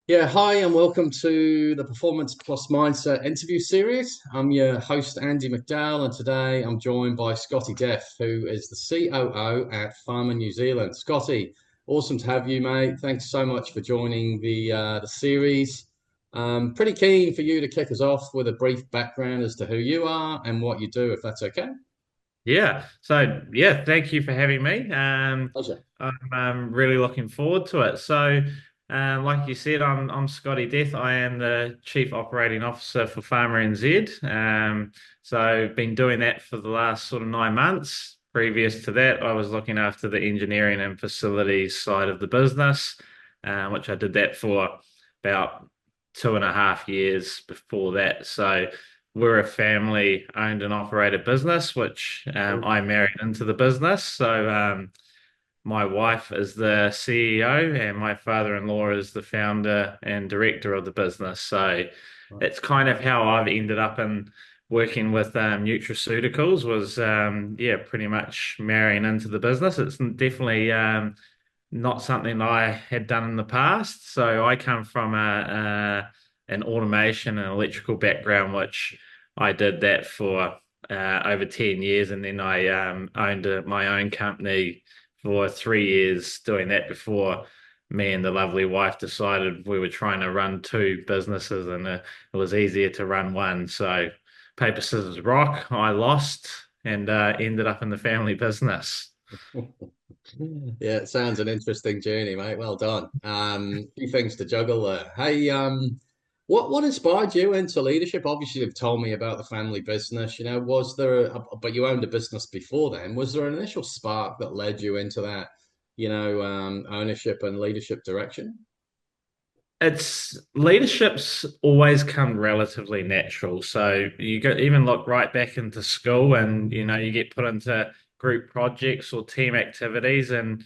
Yeah, hi, and welcome to the Performance Plus Mindset interview series. I'm your host, Andy McDowell, and today I'm joined by Scotty Deff, who is the COO at Farmer New Zealand. Scotty, awesome to have you, mate. Thanks so much for joining the series. Pretty keen for you to kick us off with a brief background as to who you are and what you do, if that's okay. Thank you for having me. Pleasure. I'm really looking forward to it. Like you said, I'm Scotty Death. I am the Chief Operating Officer for Farmer NZ. Been doing that for the last sort of 9 months. Previous to that, I was looking after the engineering and facilities side of the business, which I did that for about 2.5 years before that. We're a family owned and operated business, which I married into the business. My wife is the CEO and my father-in-law is the founder and director of the business. So it's kind of how I've ended up in working with nutraceuticals was pretty much marrying into the business. It's definitely not something I had done in the past. So I come from an automation and electrical background, which I did that for over 10 years. And then I owned my own company for 3 years doing that before me and the lovely wife decided we were trying to run two businesses and it was easier to run one. So paper, scissors, rock, I lost and ended up in the family business. Yeah, it sounds an interesting journey, mate. Well done. Few things to juggle there. Hey, what inspired you into leadership? Obviously, you've told me about the family business. Was there but you owned a business before then. Was there an initial spark that led you into that, ownership and leadership direction? It's leadership's always come relatively natural. So you go even look right back into school and you get put into group projects or team activities and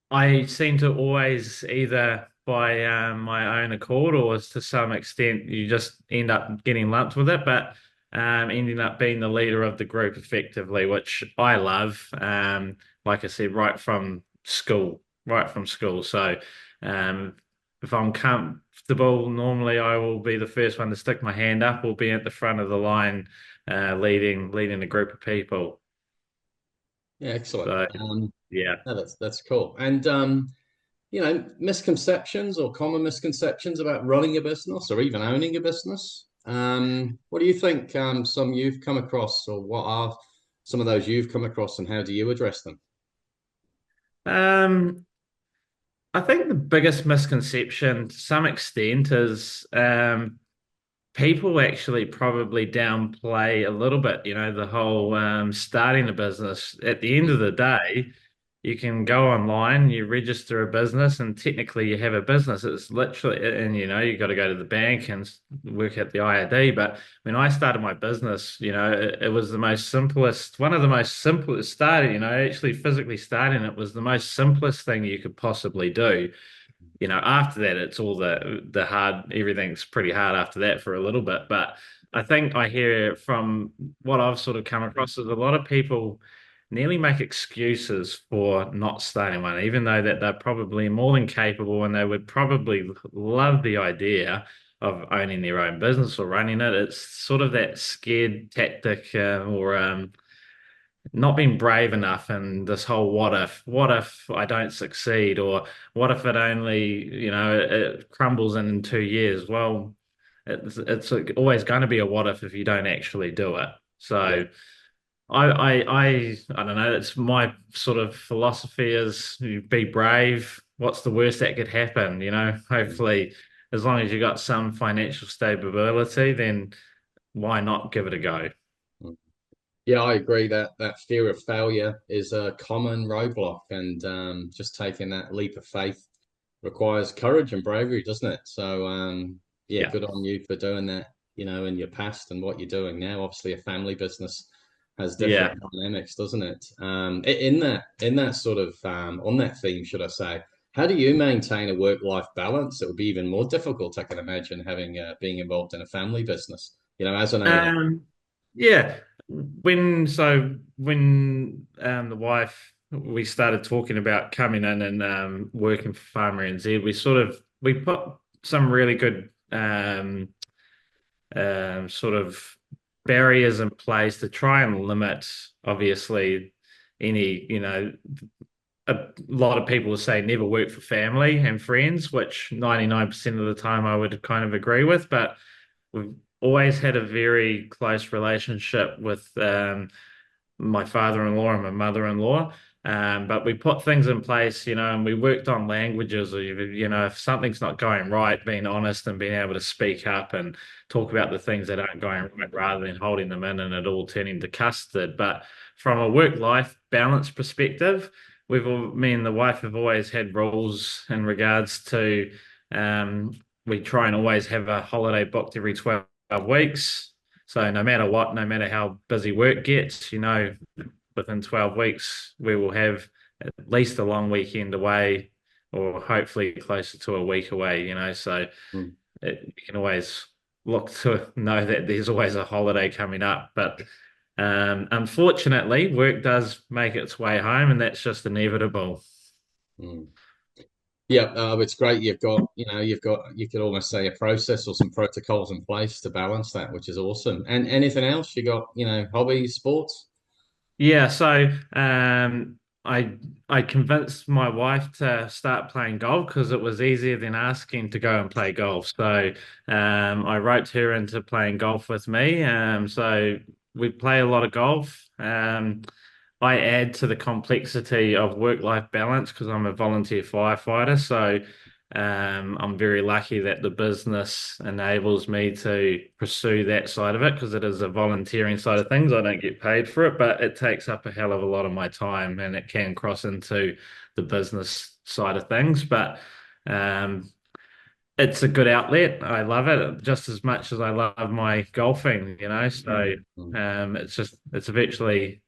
I seem to always either by my own accord or to some extent you just end up getting lumped with it, but ending up being the leader of the group effectively, which I love. Like I said, right from school. Um, if I'm comfortable, normally I will be the first one to stick my hand up or be at the front of the line, leading a group of people. Yeah, excellent. So yeah. No, that's cool. And misconceptions or common misconceptions about running a business or even owning a business. What do you think some you've come across, or what are some of those you've come across, and how do you address them? Um, I think the biggest misconception to some extent is people actually probably downplay a little bit, the whole starting a business. At the end of the day, you can go online, you register a business, and technically you have a business. It's literally, and you got to go to the bank and work at the IRD. But when I started my business, it was one of the most simplest starting, actually physically starting it was the most simplest thing you could possibly do. After that, it's all the hard, everything's pretty hard after that for a little bit. But I think I hear from what I've sort of come across is a lot of people nearly make excuses for not starting one, even though that they're probably more than capable and they would probably love the idea of owning their own business or running it. It's sort of that scared tactic or not being brave enough and this whole what if I don't succeed or what if it only it crumbles in 2 years. Well, it's always going to be a what if you don't actually do it. Yeah. So I don't know, it's my sort of philosophy is you be brave. What's the worst that could happen, hopefully as long as you got some financial stability, then why not give it a go. Yeah, I agree that fear of failure is a common roadblock, and just taking that leap of faith requires courage and bravery, doesn't it? So, yeah, Yeah. good on you for doing that, in your past and what you're doing now. Obviously, a family business has Yeah. different dynamics, doesn't it? In that sort of on that theme, should I say, how do you maintain a work-life balance? It would be even more difficult, I can imagine, having being involved in a family business, as an owner. Um, yeah. When the wife we started talking about coming in and working for Farmer NZ, we sort of we put some really good sort of barriers in place to try and limit, obviously, any, a lot of people say never work for family and friends, which 99% of the time I would kind of agree with, but we've always had a very close relationship with my father-in-law and my mother-in-law. But we put things in place, and we worked on languages. Or, if something's not going right, being honest and being able to speak up and talk about the things that aren't going right rather than holding them in and it all turning to custard. But from a work-life balance perspective, me and the wife have always had rules in regards to um, we try and always have a holiday booked every 12 weeks. So no matter what, no matter how busy work gets, within 12 weeks, we will have at least a long weekend away or hopefully closer to a week away, So Mm, you can always look to know that there's always a holiday coming up. But unfortunately, work does make its way home, and that's just inevitable. mm. Yeah, it's great. You could almost say a process or some protocols in place to balance that, which is awesome. And anything else? You got, hobbies, sports? Yeah, so I convinced my wife to start playing golf because it was easier than asking to go and play golf. So I roped her into playing golf with me. So we play a lot of golf. I add to the complexity of work-life balance because I'm a volunteer firefighter. So I'm very lucky that the business enables me to pursue that side of it because it is a volunteering side of things. I don't get paid for it, but it takes up a hell of a lot of my time and it can cross into the business side of things. But um, it's a good outlet. I love it just as much as I love my golfing. So Mm, it's virtually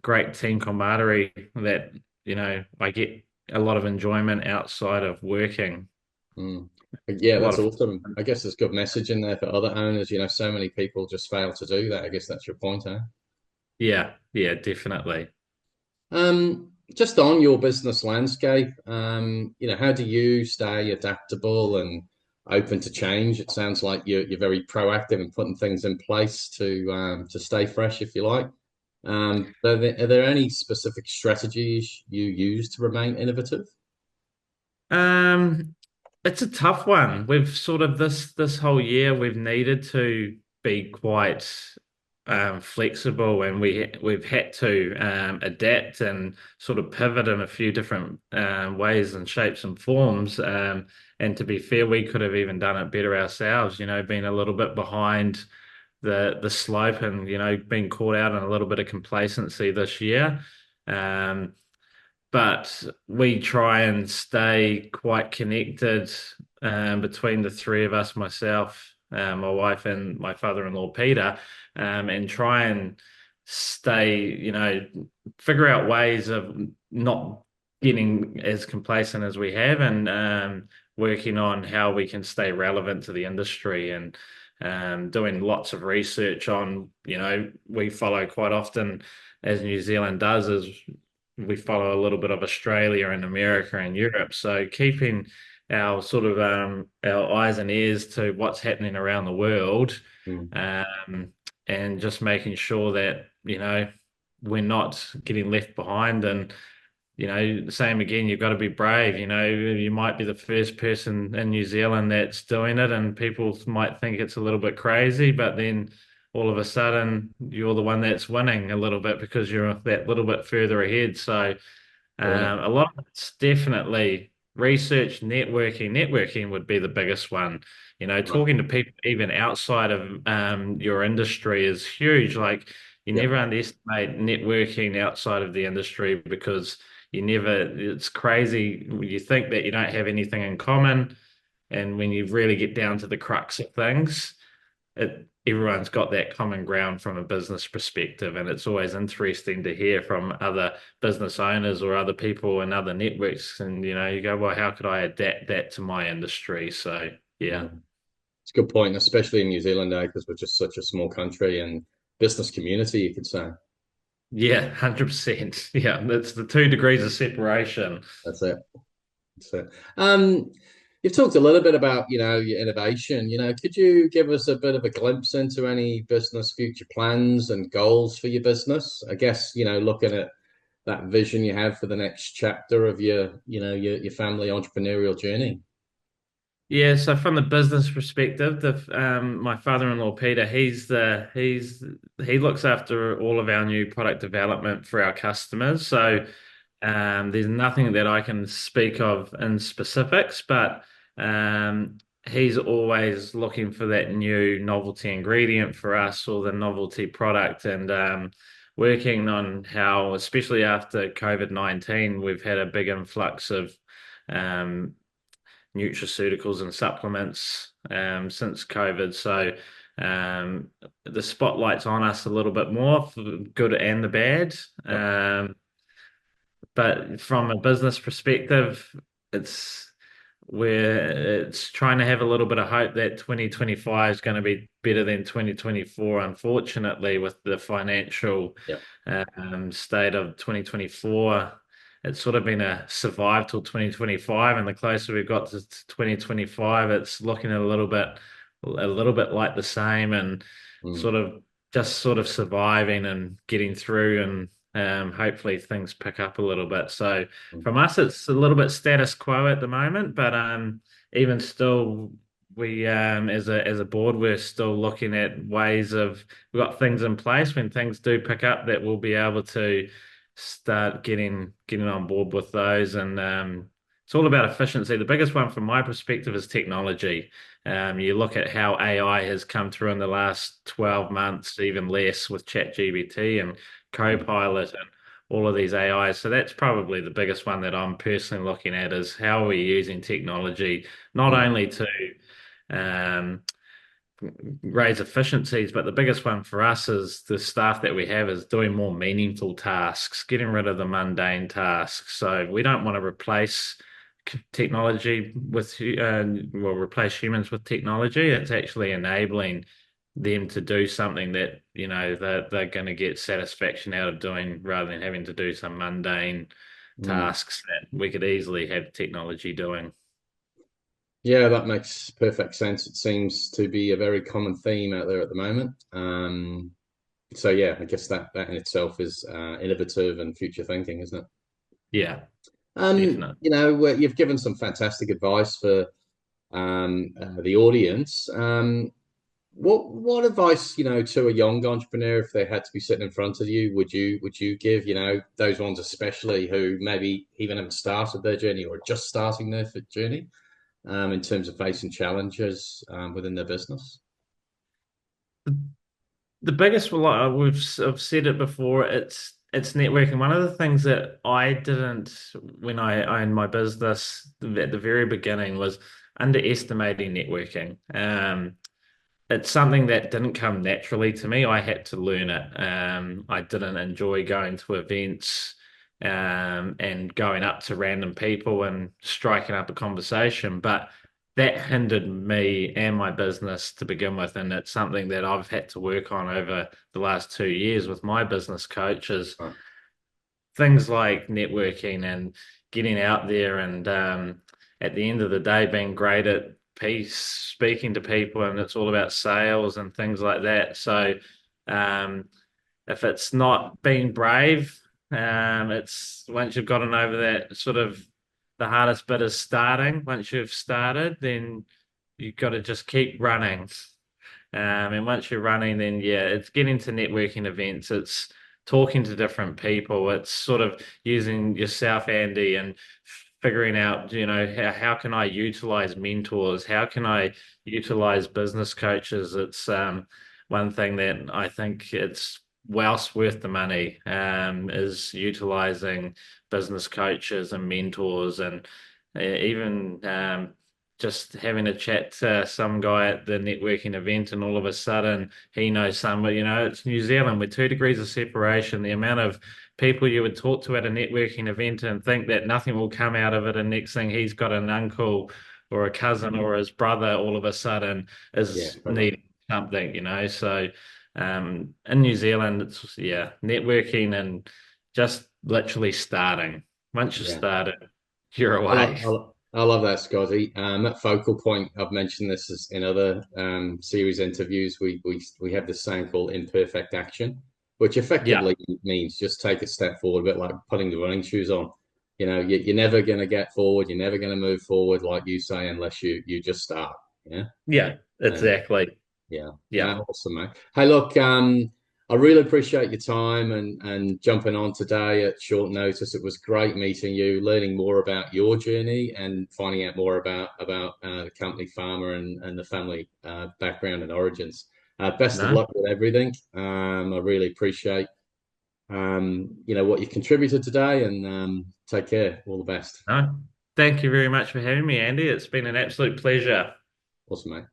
great team camaraderie that, I get a lot of enjoyment outside of working. mm. Yeah, A lot that's of awesome. I guess there's good message in there for other owners. So many people just fail to do that. I guess that's your point, eh? Yeah, yeah, definitely. Just on your business landscape, how do you stay adaptable and open to change? It sounds like you're very proactive in putting things in place to stay fresh, if you like. Are there any specific strategies you use to remain innovative? Um, it's a tough one. We've sort of this whole year we've needed to be quite flexible, and we've had to adapt and sort of pivot in a few different ways and shapes and forms. And to be fair, we could have even done it better ourselves. Being a little bit behind the slope and being caught out in a little bit of complacency this year. Um, but we try and stay quite connected between the three of us, myself, my wife, and my father-in-law, Peter, and try and stay, figure out ways of not getting as complacent as we have and working on how we can stay relevant to the industry and doing lots of research on, we follow quite often, as New Zealand does, is we follow a little bit of Australia and America and Europe. So keeping our sort of our eyes and ears to what's happening around the world, Mm, um, and just making sure that we're not getting left behind. And same again, you've got to be brave. You might be the first person in New Zealand that's doing it, and people might think it's a little bit crazy, but then all of a sudden you're the one that's winning a little bit because you're that little bit further ahead. So brilliant. a lot of it's definitely research, networking. Networking would be the biggest one. Right. Talking to people even outside of your industry is huge. Like you Yeah. never underestimate networking outside of the industry because it's crazy. You think that you don't have anything in common. And when you really get down to the crux of things, everyone's got that common ground from a business perspective, and it's always interesting to hear from other business owners or other people in other networks. And you go, well, how could I adapt that to my industry? So yeah, Mm. It's a good point, especially in New Zealand, because we're just such a small country and business community, you could say. yeah, 100%. Yeah, that's the 2 degrees of separation. That's it. That's it. You've talked a little bit about, your innovation. Could you give us a bit of a glimpse into any business future plans and goals for your business? I guess, looking at that vision you have for the next chapter of your family entrepreneurial journey. Yeah, so from the business perspective, my father-in-law Peter, he looks after all of our new product development for our customers. So there's nothing that I can speak of in specifics, but he's always looking for that new novelty ingredient for us or the novelty product, and working on how, especially after COVID-19, we've had a big influx of um, nutraceuticals and supplements since COVID. So the spotlight's on us a little bit more for the good and the bad. Yep. But from a business perspective, it's it's trying to have a little bit of hope that 2025 is going to be better than 2024. Unfortunately, with the financial Yep. state of 2024, it's sort of been a survive till 2025, and the closer we've got to 2025, it's looking a little bit like the same, and Mm, sort of just sort of surviving and getting through, and hopefully things pick up a little bit. So mm, from us, it's a little bit status quo at the moment, but even still, we as a board, we're still looking at ways of we've got things in place when things do pick up that we'll be able to start getting on board with those, and it's all about efficiency. The biggest one from my perspective is technology. You look at how AI has come through in the last 12 months, even less with ChatGPT and mm, Copilot and all of these AIs. So that's probably the biggest one that I'm personally looking at is how are we using technology not mm, only to um, raise efficiencies, but the biggest one for us is the staff that we have is doing more meaningful tasks, getting rid of the mundane tasks. So we don't want to replace technology with, well, replace humans with technology. It's actually enabling them to do something that, they're going to get satisfaction out of doing rather than having to do some mundane mm. tasks that we could easily have technology doing. Yeah, that makes perfect sense. It seems to be a very common theme out there at the moment. So yeah, I guess that in itself is innovative and future thinking, isn't it? Yeah, definitely. You've given some fantastic advice for the audience. What advice, to a young entrepreneur if they had to be sitting in front of you, would you give, those ones especially who maybe even haven't started their journey or just starting their journey, in terms of facing challenges within their business? The biggest, well, I've said it before, it's networking. One of the things that I didn't when I owned my business at the very beginning was underestimating networking. It's something that didn't come naturally to me. I had to learn it. I didn't enjoy going to events and going up to random people and striking up a conversation, but that hindered me and my business to begin with. And it's something that I've had to work on over the last 2 years with my business coaches, Right. things like networking and getting out there and at the end of the day being great at peace speaking to people, and it's all about sales and things like that. So um, if it's not being brave, it's once you've gotten over that sort of the hardest bit is starting. Once you've started, then you've got to just keep running. And once you're running, then yeah, it's getting to networking events. It's talking to different people. It's sort of using yourself, Andy, and figuring out, how can I utilize mentors? How can I utilize business coaches? It's one thing that I think it's well worth the money, is utilizing business coaches and mentors, and even just having a chat to some guy at the networking event, and all of a sudden he knows someone. It's New Zealand. We're 2 degrees of separation. The amount of people you would talk to at a networking event and think that nothing will come out of it, and next thing he's got an uncle or a cousin or his brother all of a sudden Yeah, is totally. needing something. So in New Zealand, it's yeah, networking and just literally starting. Once you Yeah. started, you're I away. love, I love that, Scotty. At Focal Point, I've mentioned this as in other series interviews. We have this saying called imperfect action, which Yeah, effectively means just take a step forward, a bit like putting the running shoes on. You're never going to get forward. You're never going to move forward, like you say, unless you just start. Yeah. yeah, And exactly. yeah, Yeah, no, awesome, mate. Hey, look, I really appreciate your time and jumping on today at short notice. It was great meeting you, learning more about your journey, and finding out more about the company Farmer and the family background and origins. Best of no, luck with everything. I really appreciate what you contributed today, and take care. All the best. no. Thank you very much for having me, Andy. It's been an absolute pleasure. Awesome, mate.